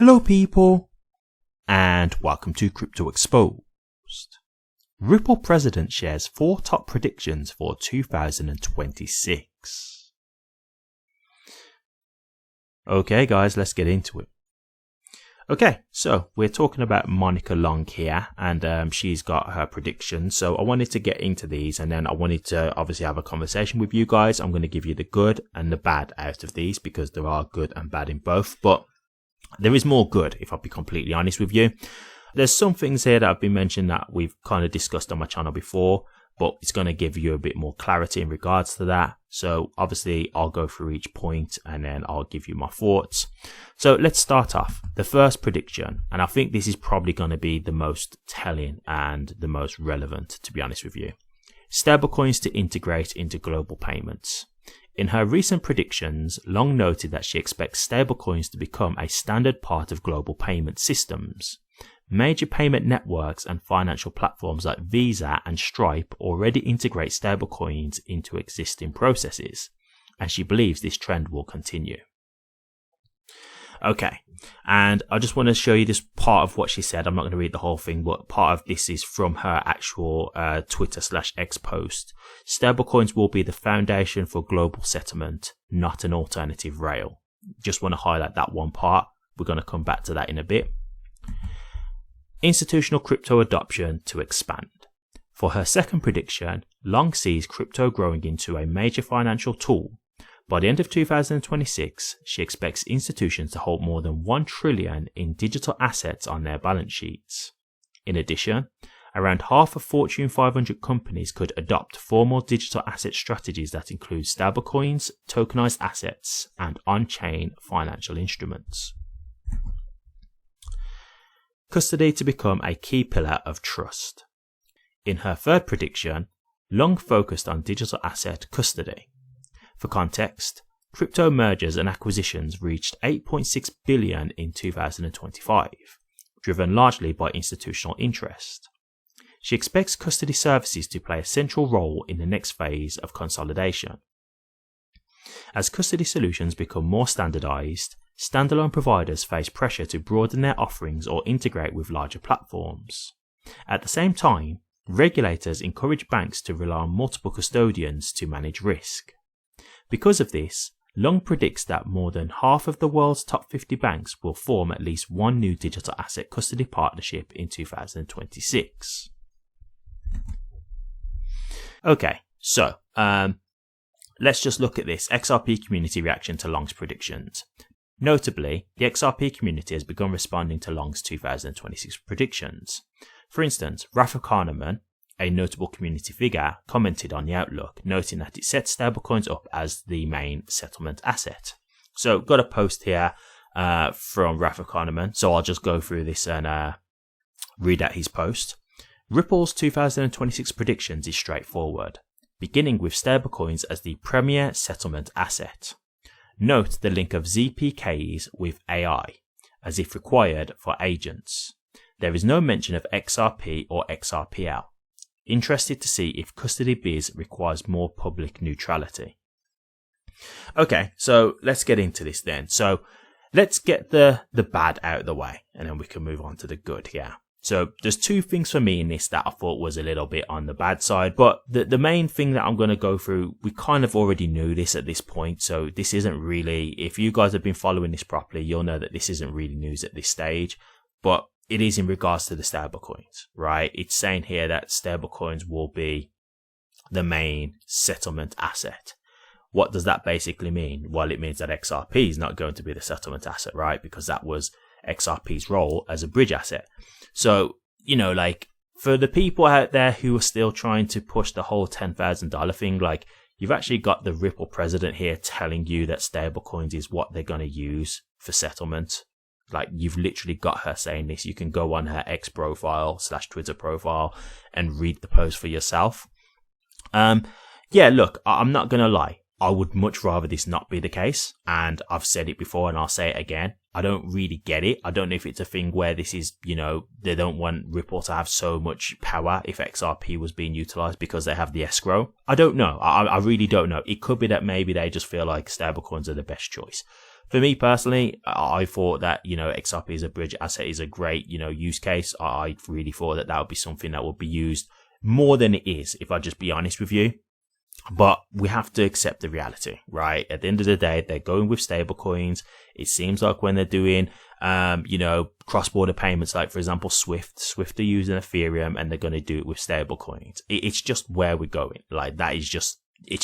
Hello people, and welcome to Crypto Exposed. Ripple president shares 4 top predictions for 2026. Okay guys, let's get into it. Okay, so we're talking about Monica Long here, and she's got her predictions. So I wanted to get into these, and then I wanted to obviously have a conversation with you guys. I'm going to give you the good and the bad out of these, because there are good and bad in both, but there is more good, if I'll be completely honest with you. There's some things here that have been mentioned that we've kind of discussed on my channel before, but it's going to give you a bit more clarity in regards to that. So obviously I'll go through each point and then I'll give you my thoughts. So let's start off. The first prediction, and I think this is probably going to be the most telling and the most relevant, to be honest with you. Stablecoins to integrate into global payments. In her recent predictions, Long noted that she expects stablecoins to become a standard part of global payment systems. Major payment networks and financial platforms like Visa and Stripe already integrate stablecoins into existing processes, and she believes this trend will continue. Okay, and I just want to show you this part of what she said. I'm not going to read the whole thing, but part of this is from her actual Twitter/X post. Stablecoins will be the foundation for global settlement, not an alternative rail. Just want to highlight that one part. We're going to come back to that in a bit. Institutional crypto adoption to expand. For her second prediction, Long sees crypto growing into a major financial tool. By the end of 2026, she expects institutions to hold more than $1 trillion in digital assets on their balance sheets. In addition, around half of Fortune 500 companies could adopt formal digital asset strategies that include stablecoins, tokenized assets, and on-chain financial instruments. Custody to become a key pillar of trust. In her third prediction, Long focused on digital asset custody. For context, crypto mergers and acquisitions reached $8.6 billion in 2025, driven largely by institutional interest. She expects custody services to play a central role in the next phase of consolidation. As custody solutions become more standardized, standalone providers face pressure to broaden their offerings or integrate with larger platforms. At the same time, regulators encourage banks to rely on multiple custodians to manage risk. Because of this, Long predicts that more than half of the world's top 50 banks will form at least one new digital asset custody partnership in 2026. Okay, so let's just look at this XRP community reaction to Long's predictions. Notably, the XRP community has begun responding to Long's 2026 predictions. For instance, Rafa Kahneman, a notable community figure, commented on the outlook, noting that it sets stablecoins up as the main settlement asset. So, got a post here from Rafa Kahneman, so I'll just go through this and read out his post. Ripple's 2026 predictions is straightforward, beginning with stablecoins as the premier settlement asset. Note the link of ZPKs with AI, as if required for agents. There is no mention of XRP or XRPL. Interested to see if custody biz requires more public neutrality. Okay, so let's get into this then. So let's get the bad out of the way, and then we can move on to the good here. So there's 2 things for me in this that I thought was a little bit on the bad side, but the main thing that I'm going to go through, we kind of already knew this at this point, so this isn't really, if you guys have been following this properly, you'll know that this isn't really news at this stage, but it is in regards to the stablecoins, right? It's saying here that stablecoins will be the main settlement asset. What does that basically mean? Well, it means that XRP is not going to be the settlement asset, right? Because that was XRP's role as a bridge asset. So, you know, like, for the people out there who are still trying to push the whole $10,000 thing, like, you've actually got the Ripple president here telling you that stablecoins is what they're going to use for settlement. Like, you've literally got her saying this. You can go on her X profile/Twitter profile and read the post for yourself. Yeah, look, I'm not going to lie. I would much rather this not be the case. And I've said it before and I'll say it again. I don't really get it. I don't know if it's a thing where this is, you know, they don't want Ripple to have so much power if XRP was being utilized because they have the escrow. I don't know. I really don't know. It could be that maybe they just feel like stablecoins are the best choice. for me personally, I thought that, XRP as a bridge asset is a great, use case. I really thought that would be something that would be used more than it is, if I just be honest with you. But we have to accept the reality, right? At the end of the day, they're going with stablecoins. It seems like when they're doing, cross-border payments, like for example, Swift are using Ethereum and they're going to do it with stablecoins. It's just where we're going. Like it's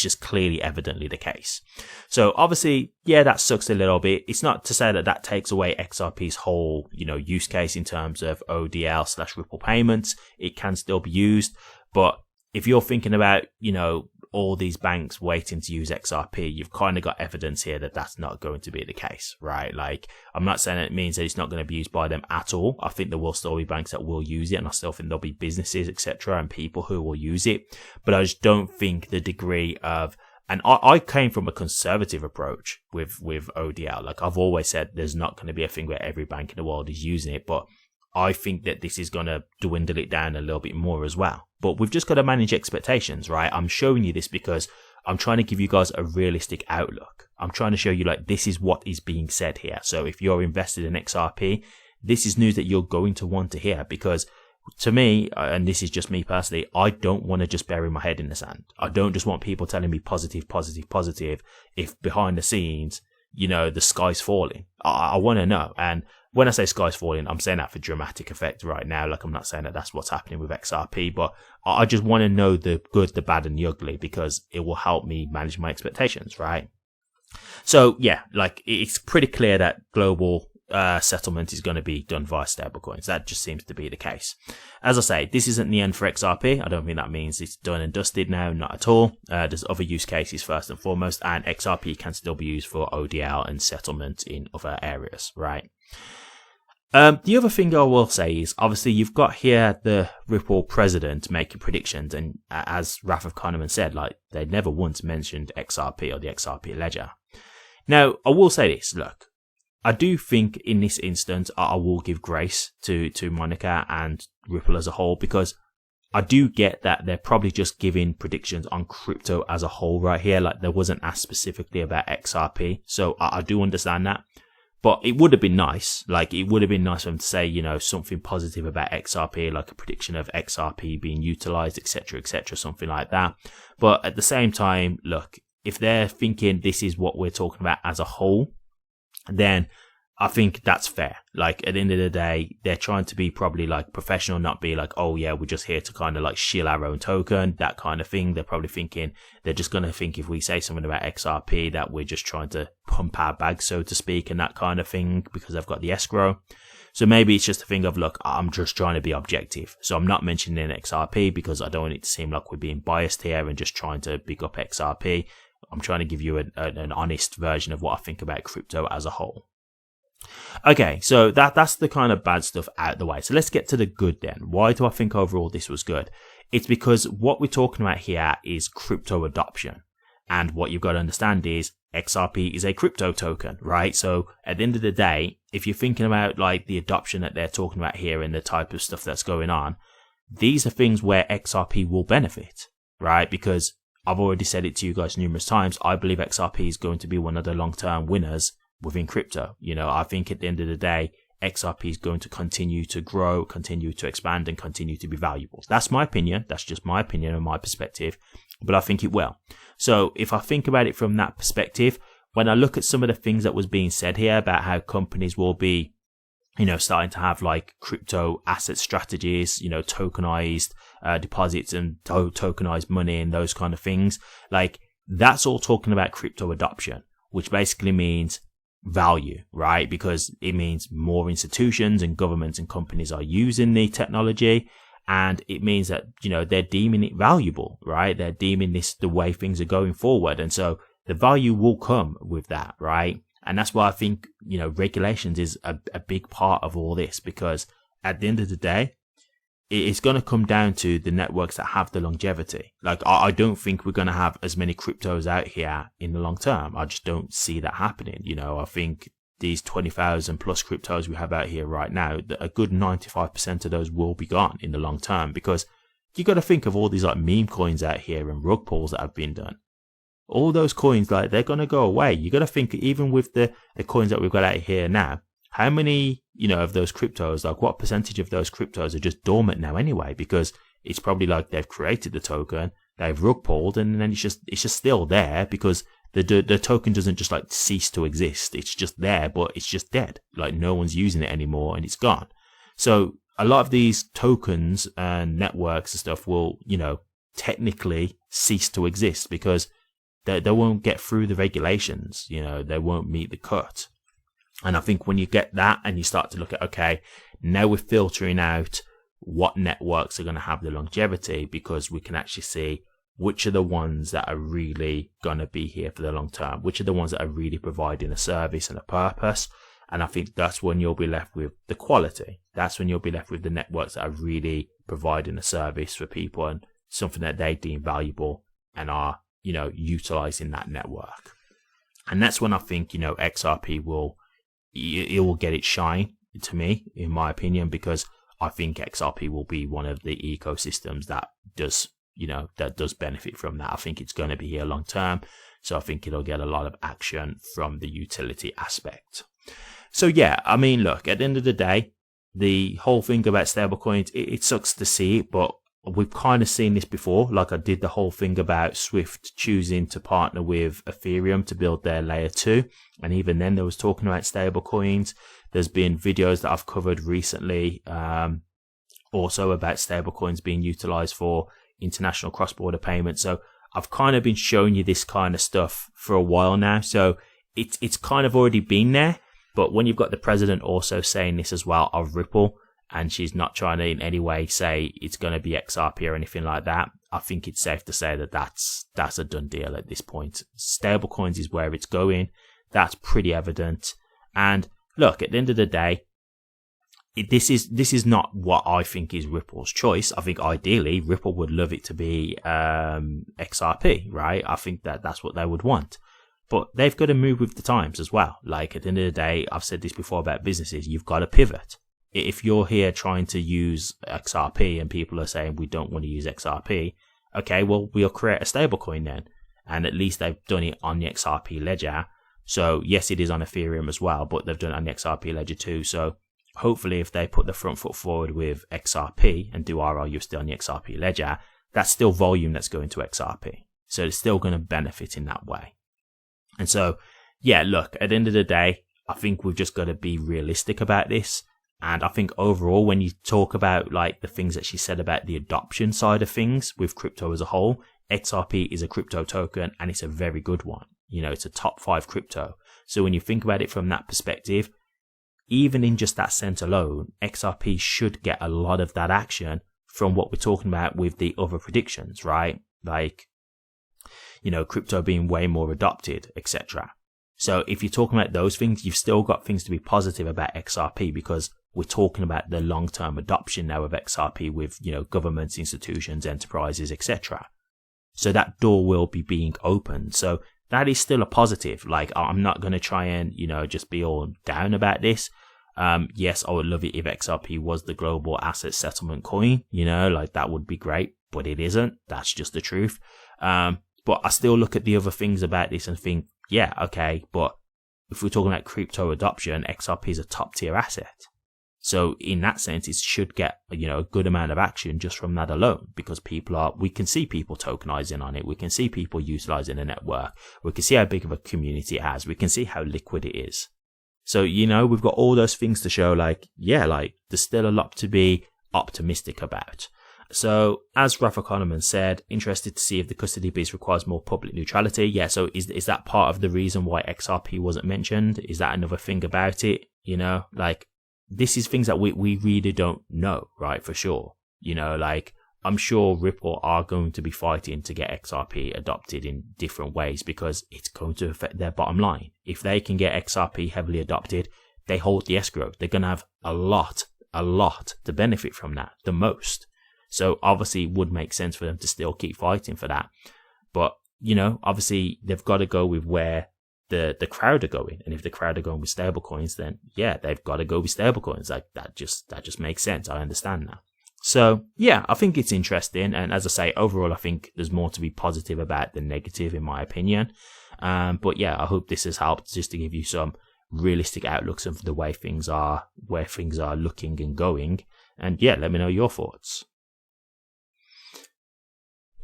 just clearly evidently the case. So obviously, yeah, that sucks a little bit. It's not to say that takes away XRP's whole, use case in terms of ODL/Ripple payments. It can still be used. But if you're thinking about, all these banks waiting to use XRP, you've kind of got evidence here that that's not going to be the case, right? Like, I'm not saying it means that it's not going to be used by them at all. I think there will still be banks that will use it, and I still think there'll be businesses, etc., and people who will use it. But I just don't think the degree of, and I came from a conservative approach with ODL. Like, I've always said there's not going to be a thing where every bank in the world is using it, but I think that this is going to dwindle it down a little bit more as well. But we've just got to manage expectations, right? I'm showing you this because I'm trying to give you guys a realistic outlook. I'm trying to show you, like, this is what is being said here. So if you're invested in XRP, this is news that you're going to want to hear, because to me, and this is just me personally, I don't want to just bury my head in the sand. I don't just want people telling me positive, if behind the scenes, the sky's falling. I want to know. And when I say sky's falling, I'm saying that for dramatic effect right now. Like, I'm not saying that that's what's happening with XRP, but I just want to know the good, the bad, and the ugly, because it will help me manage my expectations, right? So yeah, like, it's pretty clear that global settlement is going to be done via stablecoins. That just seems to be the case. As I say, this isn't the end for XRP. I don't think that means it's done and dusted now, not at all. There's other use cases first and foremost, and XRP can still be used for ODL and settlement in other areas, right? The other thing I will say is, obviously, you've got here the Ripple president making predictions, and as Raf Kahneman said, like, they never once mentioned XRP or the XRP ledger. Now, I will say this, look, I do think in this instance, I will give grace to Monica and Ripple as a whole, because I do get that they're probably just giving predictions on crypto as a whole right here. Like, there wasn't asked specifically about XRP. So I do understand that. But it would have been nice. Like, it would have been nice for them to say, something positive about XRP, like a prediction of XRP being utilized, etc., something like that. But at the same time, look, if they're thinking this is what we're talking about as a whole, then I think that's fair. Like, at the end of the day, they're trying to be probably like professional, not be like, oh yeah, we're just here to kind of like shill our own token, that kind of thing. They're probably thinking, they're just going to think if we say something about XRP that we're just trying to pump our bag, so to speak, and that kind of thing, because I've got the escrow. So maybe it's just a thing of, look, I'm just trying to be objective. So I'm not mentioning XRP because I don't want it to seem like we're being biased here and just trying to big up XRP. I'm trying to give you an honest version of what I think about crypto as a whole. Okay, so that's the kind of bad stuff out of the way. So let's get to the good then. Why do I think overall this was good? It's because what we're talking about here is crypto adoption. And what you've got to understand is XRP is a crypto token, right? So at the end of the day, if you're thinking about like the adoption that they're talking about here and the type of stuff that's going on, these are things where XRP will benefit, right? Because I've already said it to you guys numerous times. I believe XRP is going to be one of the long-term winners within crypto. I think at the end of the day, XRP is going to continue to grow, continue to expand, and continue to be valuable. That's my opinion. That's just my opinion and my perspective, but I think it will. So if I think about it from that perspective, when I look at some of the things that was being said here about how companies will be, starting to have like crypto asset strategies, tokenized deposits and tokenized money and those kind of things, like that's all talking about crypto adoption, which basically means value, right? Because it means more institutions and governments and companies are using the technology, and it means that, they're deeming it valuable, right? They're deeming this the way things are going forward. And so the value will come with that, right? And that's why I think, regulations is a big part of all this, because at the end of the day, it's going to come down to the networks that have the longevity. Like, I don't think we're going to have as many cryptos out here in the long term. I just don't see that happening. I think these 20,000 plus cryptos we have out here right now, a good 95% of those will be gone in the long term, because you got to think of all these like meme coins out here and rug pulls that have been done. all those coins, like, they're going to go away. You got to think, even with the coins that we've got out here now, how many, of those cryptos, like what percentage of those cryptos are just dormant now anyway? Because it's probably like they've created the token, they've rug pulled, and then it's just still there because the token doesn't just like cease to exist. It's just there, but it's just dead. Like, no one's using it anymore and it's gone. So a lot of these tokens and networks and stuff will, technically cease to exist because they won't get through the regulations. They won't meet the cut. And I think when you get that and you start to look at, okay, now we're filtering out what networks are going to have the longevity, because we can actually see which are the ones that are really going to be here for the long term, which are the ones that are really providing a service and a purpose. And I think that's when you'll be left with the quality. That's when you'll be left with the networks that are really providing a service for people and something that they deem valuable and are, utilizing that network. And that's when I think, XRP will get its shine, to me, in my opinion, because I think XRP will be one of the ecosystems that does benefit from that. I think it's going to be here long term. So I think it'll get a lot of action from the utility aspect. So yeah, I mean, look, at the end of the day, the whole thing about stablecoins, it sucks to see it, but we've kind of seen this before. Like, I did the whole thing about Swift choosing to partner with Ethereum to build their layer 2. And even then, there was talking about stablecoins. There's been videos that I've covered recently, also about stablecoins being utilized for international cross-border payments. So I've kind of been showing you this kind of stuff for a while now. So it's kind of already been there. But when you've got the president also saying this as well of Ripple, and she's not trying to in any way say it's going to be XRP or anything like that, I think it's safe to say that that's a done deal at this point. Stablecoins is where it's going. That's pretty evident. And look, at the end of the day, this is not what I think is Ripple's choice. I think ideally Ripple would love it to be XRP, right? I think that's what they would want. But they've got to move with the times as well. Like, at the end of the day, I've said this before about businesses, you've got to pivot. If you're here trying to use XRP and people are saying we don't want to use XRP, okay, well, we'll create a stablecoin then. And at least they've done it on the XRP ledger. So yes, it is on Ethereum as well, but they've done it on the XRP ledger too. So hopefully if they put the front foot forward with XRP and do RRUSD on the XRP ledger, that's still volume that's going to XRP. So it's still going to benefit in that way. And so, yeah, look, at the end of the day, I think we've just got to be realistic about this. And I think overall, when you talk about like the things that she said about the adoption side of things with crypto as a whole, XRP is a crypto token and it's a very good one. It's a top 5 crypto. So when you think about it from that perspective, even in just that sense alone, XRP should get a lot of that action from what we're talking about with the other predictions, right? Like, crypto being way more adopted, etc. So if you're talking about those things, you've still got things to be positive about XRP because we're talking about the long-term adoption now of XRP with, governments, institutions, enterprises, etc. So that door will be being opened. So that is still a positive. Like, I'm not going to try and, just be all down about this. Yes, I would love it if XRP was the global asset settlement coin, like that would be great, but it isn't. That's just the truth. But I still look at the other things about this and think, yeah, okay, but if we're talking about crypto adoption, XRP is a top tier asset. So in that sense, it should get, a good amount of action just from that alone, because we can see people tokenizing on it. We can see people utilizing the network. We can see how big of a community it has. We can see how liquid it is. So, we've got all those things to show there's still a lot to be optimistic about. So, as Rafa Kahneman said, interested to see if the custody piece requires more public neutrality. Yeah, so is that part of the reason why XRP wasn't mentioned? Is that another thing about it? This is things that we really don't know, right, for sure. I'm sure Ripple are going to be fighting to get XRP adopted in different ways because it's going to affect their bottom line. If they can get XRP heavily adopted, they hold the escrow. They're going to have a lot to benefit from that, the most. So obviously it would make sense for them to still keep fighting for that. But, obviously they've got to go with where the crowd are going. And if the crowd are going with stablecoins, then yeah, they've got to go with stablecoins. Like that just makes sense. I understand that. So yeah, I think it's interesting. And as I say, overall, I think there's more to be positive about than negative, in my opinion. But yeah, I hope this has helped just to give you some realistic outlooks of the way things are, where things are looking and going. And yeah, let me know your thoughts.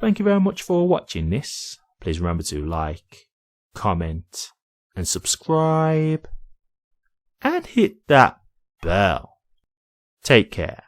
Thank you very much for watching this. Please remember to like, comment, and subscribe. And hit that bell. Take care.